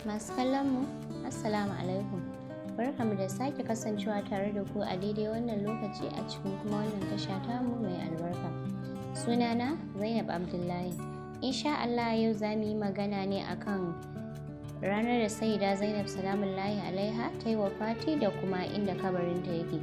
Masu kallon mu, Assalamu alaikum. Barkamu da sake kasancewa tare da ku a daidai wannan lokaci a cikin kuma wannan tasha tamu mai albarka. Sunana Zainab Abdullahi. Insha Allah yau za mu yi magana ne akan ranar da Sayyida Zainab Salamullahi alaiha ta yi wafati da kuma inda kabarinta yake.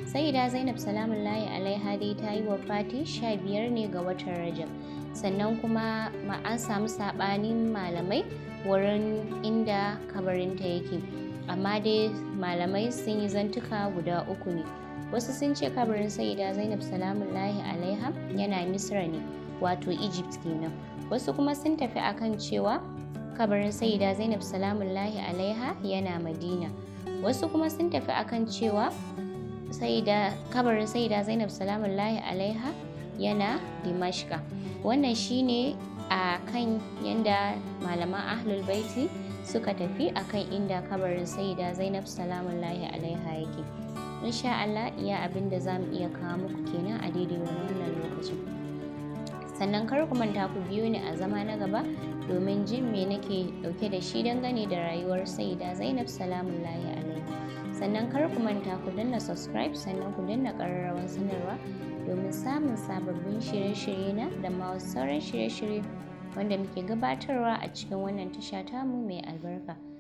Sayyida Zainab Salamullahi alaiha dai ta yi wafati 15 ne ga watan Rajab. Sannan kuma an samu saɓanin malamai wurin inda kabarinta yake, amma dai malamai sun yi zantuka guda 3 ne. Wasu sun ce kabarin Sayyida Zainab Salamullahi alaiha yana Misra ne, wato Egypt kenan. Wasu kuma sun tafi akan cewa kabarin Sayyida Zainab Salamullahi alaiha yana Madina. Wasu kuma sun tafi akan cewa kabarin Sayyida Zainab Salamullahi alaiha yana Dimashqa. Wannan shine a kan yanda malaman Ahlul Baiti suka tafi akan inda kabarin Sayyida Zainab Salamullahi alaiha yake. Insha Allah iya abin da za mu iya kawo muku kenan a daidai wannan lokacin. Sannan kar ku manta ku biyo ni a zama na gaba domin jin me nake dauke da shi dangane da rayuwar Sayyida Zainab Salamullahi alaiha. Sannan kar ku manta ku danna subscribe, sannan ku danna ƙararrawar sanarwa domin samun sababbin shirye-shirye na da ma wasu sauran shirye-shirye wanda muke gabatarwa a cikin wannan tasha tamu mai albarka.